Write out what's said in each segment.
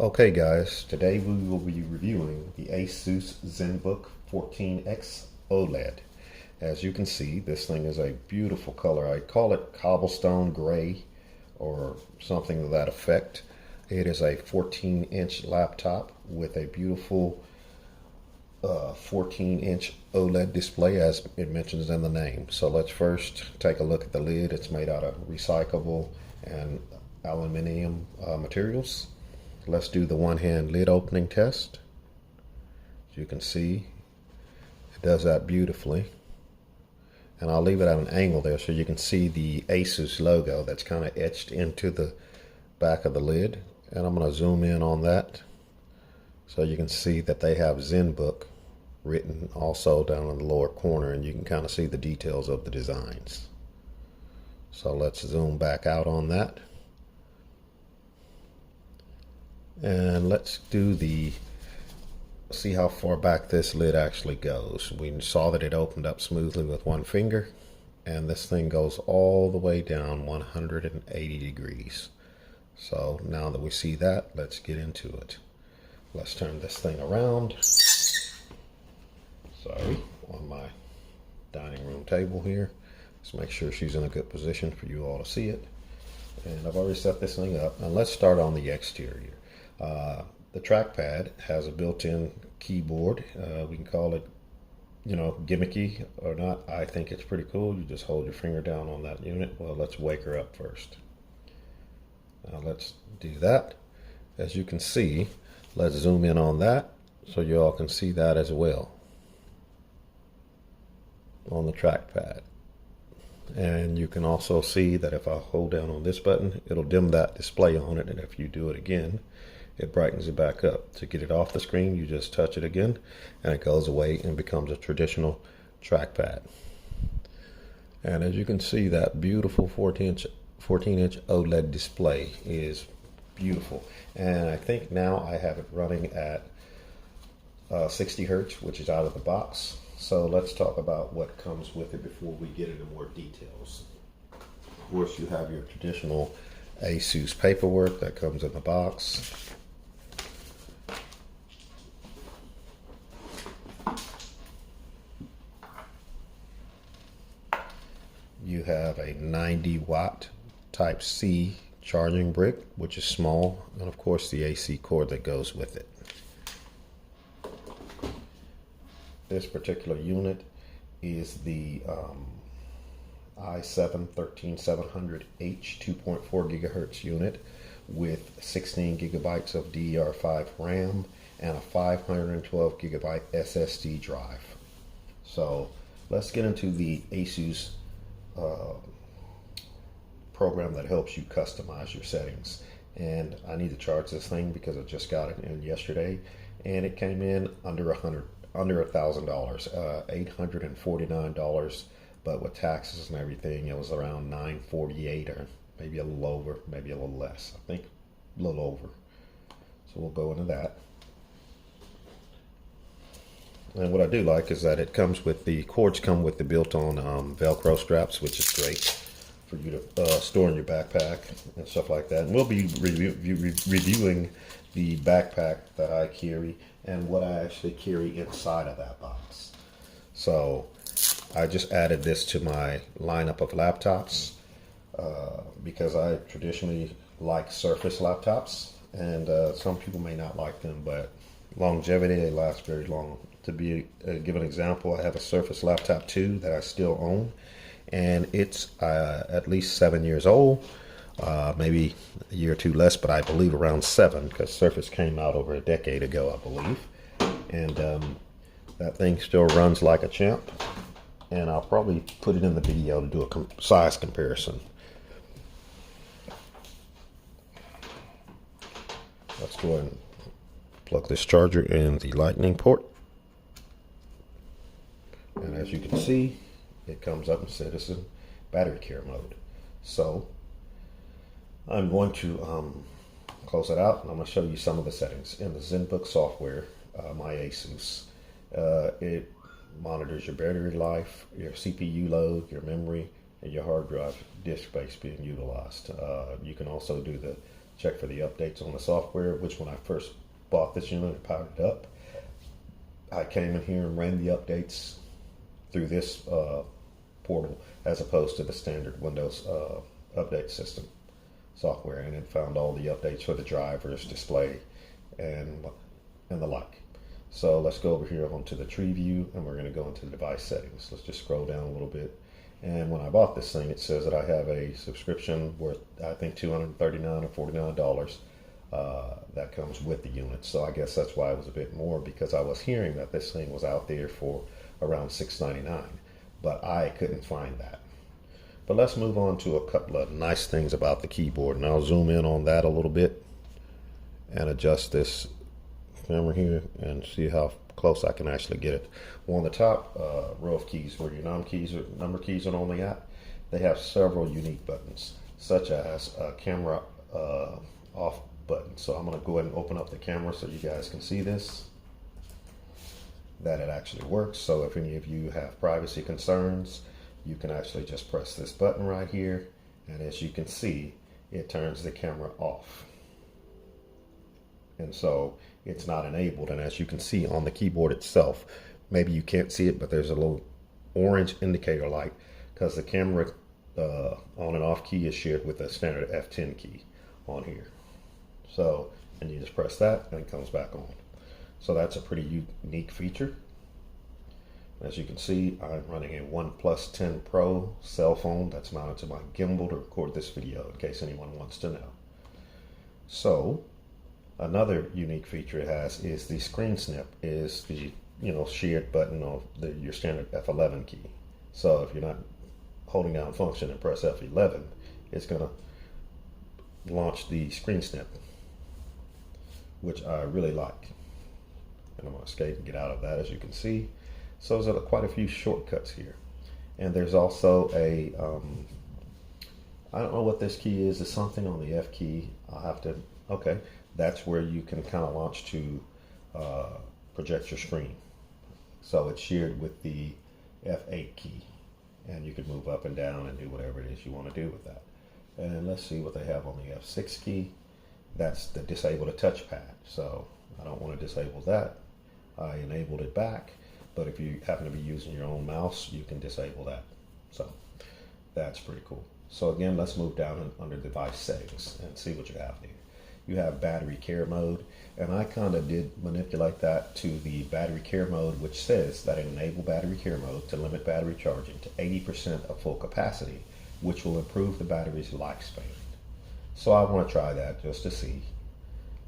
Okay guys, today we will be reviewing the Asus Zenbook 14X OLED. As you can see, this thing is a beautiful color. I call it cobblestone gray or something to that effect. It is a 14-inch laptop with a beautiful 14-inch OLED display, as it mentions in the name. So let's first take a look at the lid. It's made out of recyclable and aluminum materials. Let's do the one-hand lid opening test. As you can see, it does that beautifully. And I'll leave it at an angle there so you can see the Asus logo that's kind of etched into the back of the lid. And I'm going to zoom in on that so you can see that they have Zenbook written also down in the lower corner, and you can kind of see the details of the designs. So let's zoom back out on that. And let's do see how far back this lid actually goes. We saw that it opened up smoothly with one finger, and this thing goes all the way down 180 degrees. So now that we see that, let's get into it. Let's turn this thing around. Sorry, on my dining room table here. Let's make sure she's in a good position for you all to see it. And I've already set this thing up. And let's start on the exterior. The trackpad has a built-in keyboard. We can call it, gimmicky or not. I think it's pretty cool. You just hold your finger down on that unit. Well, let's wake her up first. Now let's do that. As you can see, let's zoom in on that so you all can see that as well on the trackpad. And you can also see that if I hold down on this button, it'll dim that display on it, and if you do it again, it brightens it back up. To get it off the screen, you just touch it again and it goes away and becomes a traditional trackpad. And as you can see, that beautiful 14-inch OLED display is beautiful. And I think now I have it running at 60 Hertz, which is out of the box. So let's talk about what comes with it before we get into more details. Of course, you have your traditional Asus paperwork that comes in the box. You have a 90-watt Type-C charging brick, which is small, and of course the AC cord that goes with it. This particular unit is the i7-13700H 2.4 gigahertz unit with 16 gigabytes of DDR5 RAM and a 512 gigabyte SSD drive. So let's get into the Asus program that helps you customize your settings. And I need to charge this thing because I just got it in yesterday, and it came in under $1,000, $849, but with taxes and everything, it was around $948, or maybe a little over, maybe a little less. I think a little over. So we'll go into that. And what I do like is that it comes with the cords come with the built-on Velcro straps, which is great for you to store in your backpack and stuff like that. And we'll be reviewing the backpack that I carry and what I actually carry inside of that box. So I just added this to my lineup of laptops because I traditionally like Surface laptops, and some people may not like them, but longevity, they last very long. To give an example, I have a Surface Laptop 2 that I still own, and it's at least 7 years old, maybe a year or two less, but I believe around 7, because Surface came out over a decade ago, I believe. And that thing still runs like a champ, and I'll probably put it in the video to do a size comparison. Let's go ahead and plug this charger in the lightning port. And as you can see, it comes up in Citizen battery care mode. So I'm going to close it out, and I'm going to show you some of the settings. In the Zenbook software, my Asus, it monitors your battery life, your CPU load, your memory, and your hard drive disk space being utilized. You can also do the check for the updates on the software, which when I first bought this unit and powered it up, I came in here and ran the updates through this portal as opposed to the standard Windows update system software, and it found all the updates for the drivers, display, and the like. So let's go over here onto the tree view, and we're going to go into the device settings. Let's just scroll down a little bit. And when I bought this thing, it says that I have a subscription worth, I think, $239 or $49 that comes with the unit. So I guess that's why it was a bit more, because I was hearing that this thing was out there for around $699, but I couldn't find that. But let's move on to a couple of nice things about the keyboard, and I'll zoom in on that a little bit and adjust this camera here and see how close I can actually get it. Well, on the top row of keys where your number keys are normally at, they have several unique buttons, such as a camera off button. So I'm going to go ahead and open up the camera so you guys can see this, that it actually works. So if any of you have privacy concerns, you can actually just press this button right here, and as you can see, it turns the camera off. And so it's not enabled, and as you can see on the keyboard itself, maybe you can't see it, but there's a little orange indicator light because the camera on and off key is shared with a standard F10 key on here. So, and you just press that and it comes back on. So that's a pretty unique feature. As you can see, I'm running a OnePlus 10 Pro cell phone that's mounted to my gimbal to record this video, in case anyone wants to know. So another unique feature it has is the screen snip, is the shared button of your standard F11 key. So if you're not holding down function and press F11, it's going to launch the screen snip, which I really like. And I'm going to escape and get out of that, as you can see. So there's quite a few shortcuts here. And there's also a, I don't know what this key is. It's something on the F key. I'll have to, okay. That's where you can kind of launch to project your screen. So it's shared with the F8 key. And you can move up and down and do whatever it is you want to do with that. And let's see what they have on the F6 key. That's the disable the touchpad. So I don't want to disable that. I enabled it back. But if you happen to be using your own mouse, you can disable that. So that's pretty cool. So again, let's move down under device settings and see what you have there. You have battery care mode, and I kind of did manipulate that to the battery care mode, which says that enable battery care mode to limit battery charging to 80% of full capacity, which will improve the battery's lifespan. So I want to try that just to see.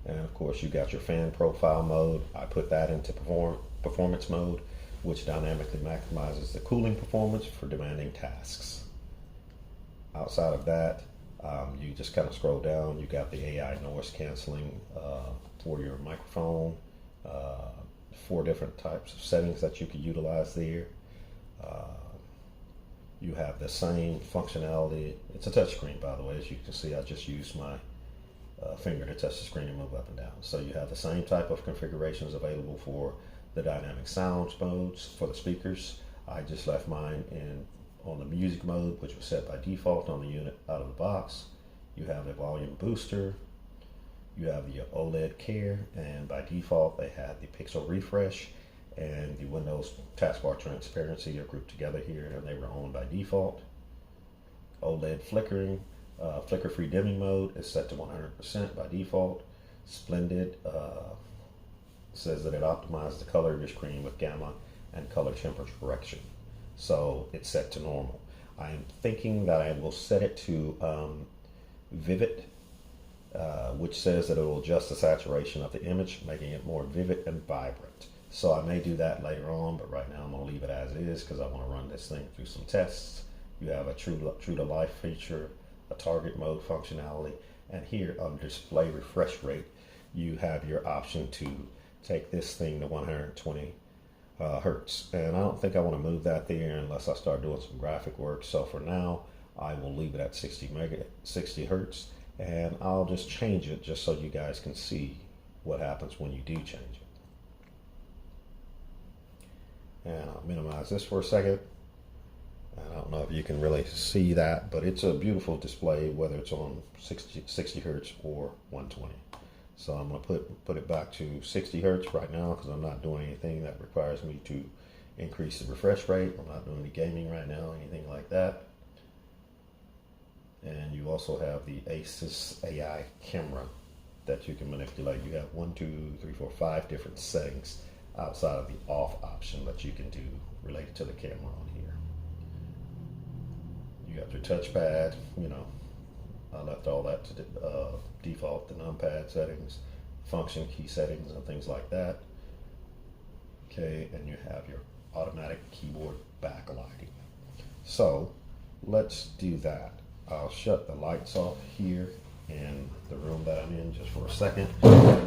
And of course, you got your fan profile mode. I put that into performance mode, which dynamically maximizes the cooling performance for demanding tasks. Outside of that, you just kind of scroll down. You got the AI noise canceling for your microphone, 4 different types of settings that you can utilize there. You have the same functionality. It's a touch screen, by the way. As you can see, I just used my finger to touch the screen and move up and down. So you have the same type of configurations available for the dynamic sounds modes for the speakers. I just left mine on the music mode, which was set by default on the unit out of the box. You have the volume booster, you have the OLED care, and by default they had the pixel refresh and the Windows taskbar transparency are grouped together here, and they were on by default. OLED flickering, flicker-free dimming mode is set to 100% by default. Splendid says that it optimizes the color of your screen with gamma and color temperature correction. So it's set to normal. I am thinking that I will set it to vivid, which says that it will adjust the saturation of the image, making it more vivid and vibrant. So I may do that later on, but right now I'm going to leave it as it is because I want to run this thing through some tests. You have a true to life feature, a target mode functionality, and here on display refresh rate, you have your option to take this thing to 120 hertz, and I don't think I want to move that there unless I start doing some graphic work. So for now, I will leave it at 60 hertz, and I'll just change it just so you guys can see what happens when you do change it. And I'll minimize this for a second, I don't know if you can really see that, but it's a beautiful display, whether it's on 60 hertz or 120. So I'm going to put it back to 60 hertz right now because I'm not doing anything that requires me to increase the refresh rate. I'm not doing any gaming right now, anything like that. And you also have the Asus AI camera that you can manipulate. You have 1, 2, 3, 4, 5 different settings outside of the off option that you can do related to the camera on here. You got your touchpad, you know, I left all that to default, the numpad settings, function key settings and things like that. Okay, and you have your automatic keyboard backlighting. So let's do that. I'll shut the lights off here in the room that I'm in just for a second,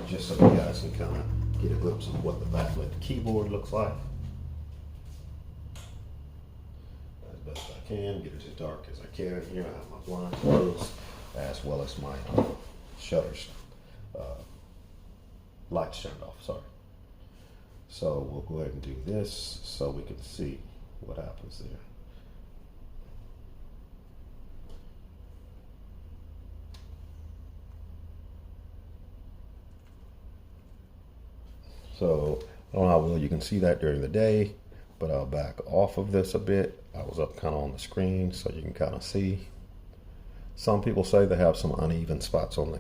just so you guys can kind of get a glimpse of what the backlit keyboard looks like. As best I can, get it as dark as I can. Here I have my blinds closed, as well as my shutters, lights turned off, sorry. So we'll go ahead and do this so we can see what happens there. So I don't know how well you can see that during the day, but I'll back off of this a bit. I was up kind of on the screen so you can kind of see. Some people say they have some uneven spots on the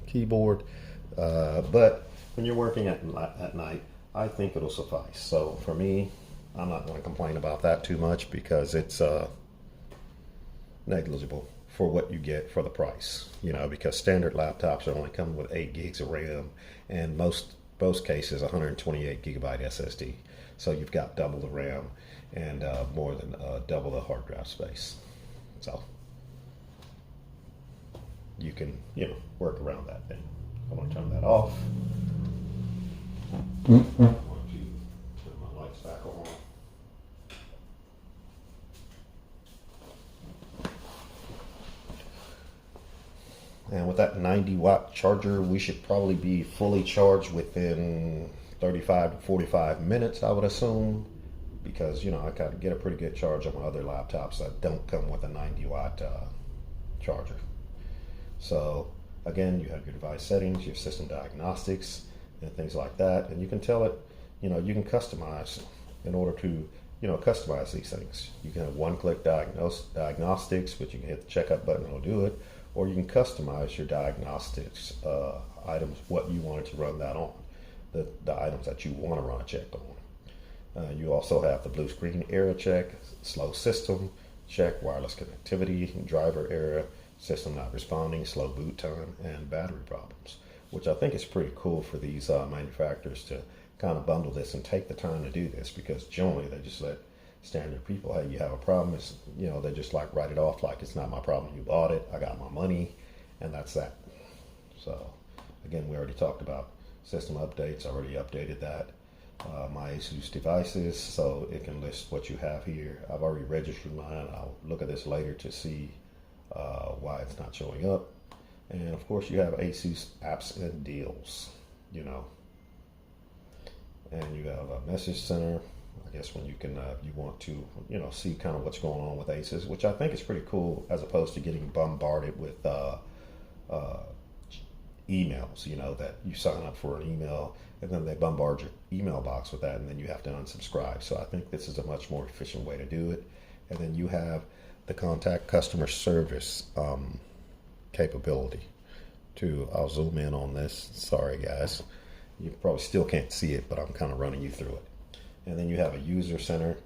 keyboard, but when you're working at night, I think it'll suffice. So for me, I'm not going to complain about that too much because it's negligible for what you get for the price. You know, because standard laptops are only coming with 8 gigs of RAM, and most cases 128 gigabyte SSD. So you've got double the RAM and more than double the hard drive space. So you can, you know, work around that thing. I'm going to turn that off. I want to turn my lights back on. And with that 90-watt charger, we should probably be fully charged within 35 to 45 minutes, I would assume, because, you know, I kind of get a pretty good charge on my other laptops that don't come with a 90-watt charger. So again, you have your device settings, your system diagnostics, and things like that, and you can tell it, you know, you can customize in order to, you know, customize these things. You can have one-click diagnostics, which you can hit the checkup button, it'll do it, or you can customize your diagnostics items, what you want it to run that on, the items that you want to run a check on. You also have the blue screen error check, slow system check, wireless connectivity, driver error, system not responding, slow boot time, and battery problems, which I think is pretty cool for these manufacturers to kind of bundle this and take the time to do this, because generally they just let standard people, hey, you have a problem, it's, you know, they just like write it off like it's not my problem, you bought it, I got my money, and that's that. So again, we already talked about system updates, I already updated that. My Asus devices, so it can list what you have here. I've already registered mine. I'll look at this later to see why it's not showing up. And of course you have Asus apps and deals, you know, and you have a message center, I guess, when you can you want to, you know, see kind of what's going on with Asus, which I think is pretty cool, as opposed to getting bombarded with emails, you know, that you sign up for an email and then they bombard your email box with that and then you have to unsubscribe. So I think this is a much more efficient way to do it. And then you have the contact customer service capability too. I'll zoom in on this. Sorry guys, you probably still can't see it, but I'm kind of running you through it. And then you have a user center,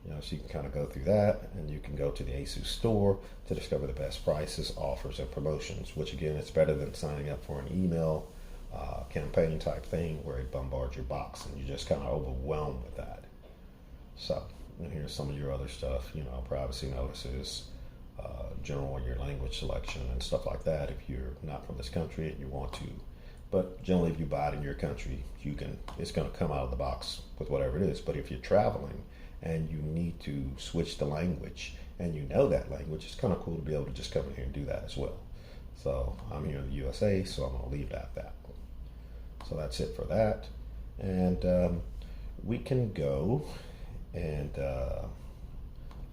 you know, so you can kind of go through that, and you can go to the Asus store to discover the best prices, offers, and promotions, which again, it's better than signing up for an email campaign type thing where it bombards your box and you're just kind of overwhelmed with that. So, and here's some of your other stuff, you know, privacy notices, general your language selection and stuff like that if you're not from this country and you want to. But generally, if you buy it in your country, you can, it's going to come out of the box with whatever it is. But if you're traveling and you need to switch the language and you know that language, it's kind of cool to be able to just come in here and do that as well. So I'm here in the USA, so I'm going to leave it at that. So that's it for that. And we can go and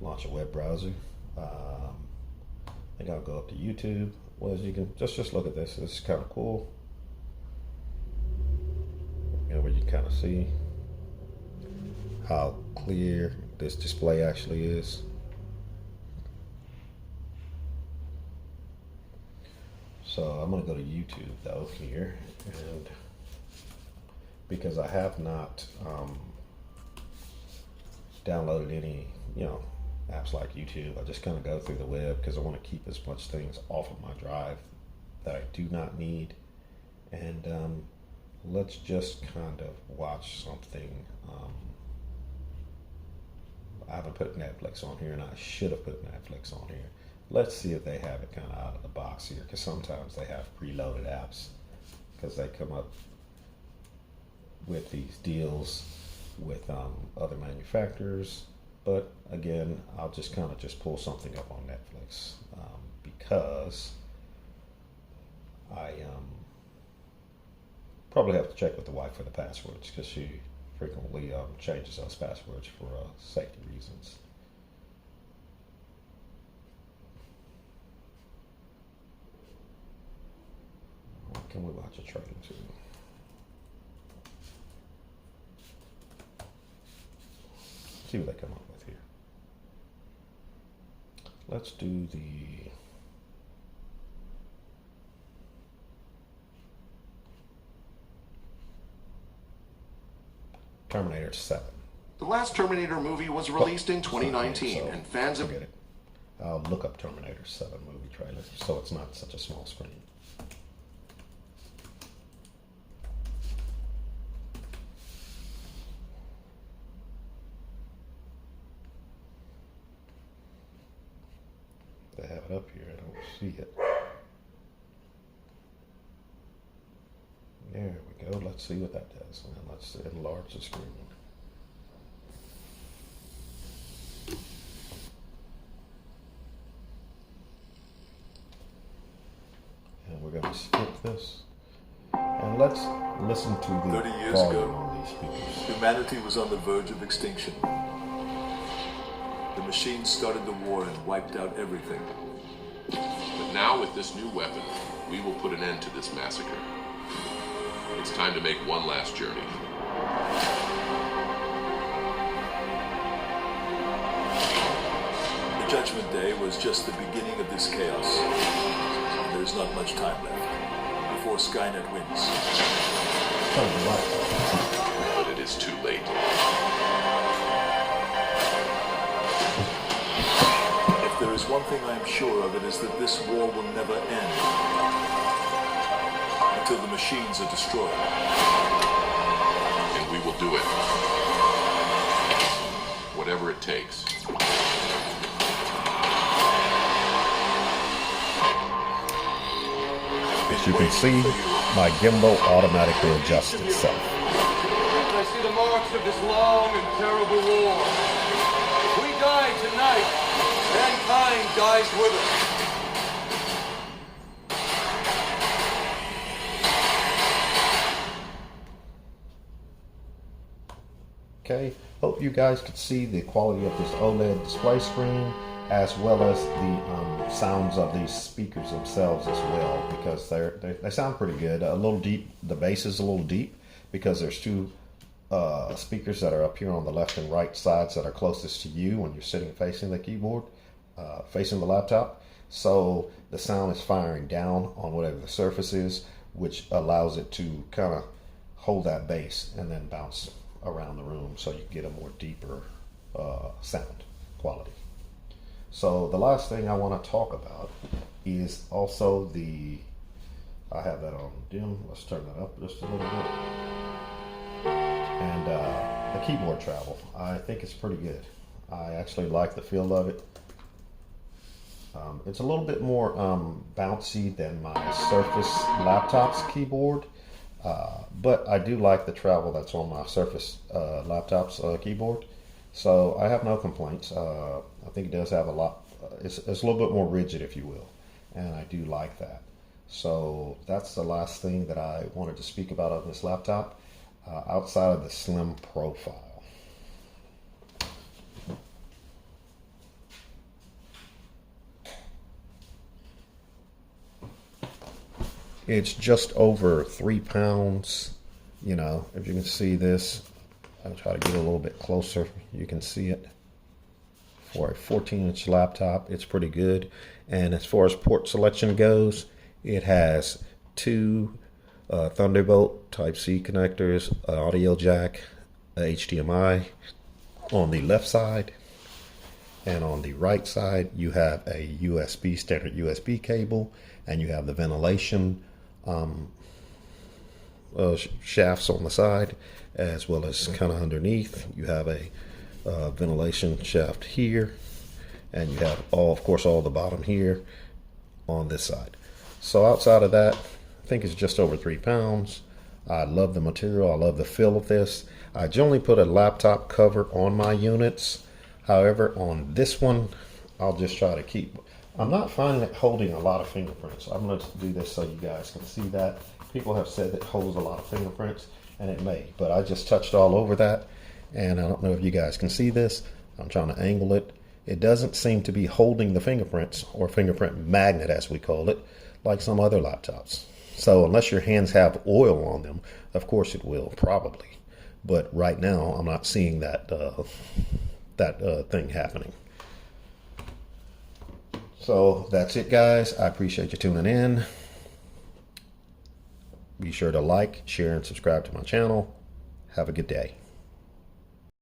launch a web browser. I think I'll go up to YouTube. Well, as you can just look at this. This is kind of cool. You know, where you kind of see how clear this display actually is. So I'm going to go to YouTube though here, and because I have not downloaded any, you know, apps like YouTube, I just kind of go through the web because I want to keep as much things off of my drive that I do not need. And let's just kind of watch something. I haven't put Netflix on here, and I should have put Netflix on here. Let's see if they have it kind of out of the box here, because sometimes they have preloaded apps because they come up with these deals with other manufacturers. But again, I'll just kind of just pull something up on Netflix because I probably have to check with the wife for the passwords, because she frequently changes those passwords for safety reasons. What can we watch a trailer to? See what they come up with here. Let's do the Terminator 7. The last Terminator movie was released in 2019, and fans have... Forget it. I'll look up Terminator 7 movie trailer so it's not such a small screen. They have it up here. I don't see it. There we go. Let's see what that does. And let's enlarge the screen. And we're going to skip this. And let's listen to the 30 years volume ago, on these speakers. humanity was on the verge of extinction. The machines started the war and wiped out everything. But now with this new weapon, we will put an end to this massacre. It's time to make one last journey. The Judgment Day was just the beginning of this chaos. There's not much time left before Skynet wins. But it is too late. If there is one thing I am sure of, it is that this war will never end until the machines are destroyed. And we will do it. Whatever it takes. As you can see, my gimbal automatically adjusts itself. I see the marks of this long and terrible war. If we die tonight, mankind dies with us. Okay, hope you guys could see the quality of this OLED display screen, as well as the sounds of these speakers themselves as well, because they sound pretty good. A little deep, the bass is a little deep because there's two speakers that are up here on the left and right sides that are closest to you when you're sitting facing the keyboard, facing the laptop. So the sound is firing down on whatever the surface is, which allows it to kind of hold that bass and then bounce around the room, so you get a more deeper sound quality. So the last thing I want to talk about is also I have that on dim. Let's turn that up just a little bit. And the keyboard travel, I think it's pretty good. I actually like the feel of it. It's a little bit more bouncy than my Surface laptop's keyboard. But I do like the travel that's on my Surface laptop's keyboard, so I have no complaints. I think it does have a lot. It's a little bit more rigid, if you will, and I do like that. So that's the last thing that I wanted to speak about on this laptop, outside of the slim profile. It's just over 3 pounds. You know, if you can see this, I'll try to get a little bit closer. You can see it. For a 14-inch laptop, it's pretty good. And as far as port selection goes, it has 2 Thunderbolt Type-C connectors, an audio jack, a HDMI on the left side, and on the right side you have a USB, standard USB cable, and you have the ventilation shafts on the side, as well as kind of underneath you have a ventilation shaft here, and you have of course all the bottom here on this side. So outside of that, I think it's just over 3 pounds. I love the material. I love the feel of this. I generally put a laptop cover on my units. However, on this one, I'll just try to keep. I'm not finding it holding a lot of fingerprints. I'm going to do this so you guys can see that. People have said it holds a lot of fingerprints, and it may. But I just touched all over that, and I don't know if you guys can see this. I'm trying to angle it. It doesn't seem to be holding the fingerprints, or fingerprint magnet as we call it, like some other laptops. So unless your hands have oil on them, of course it will, probably. But right now, I'm not seeing that thing happening. So that's it, guys. I appreciate you tuning in. Be sure to like, share, and subscribe to my channel. Have a good day.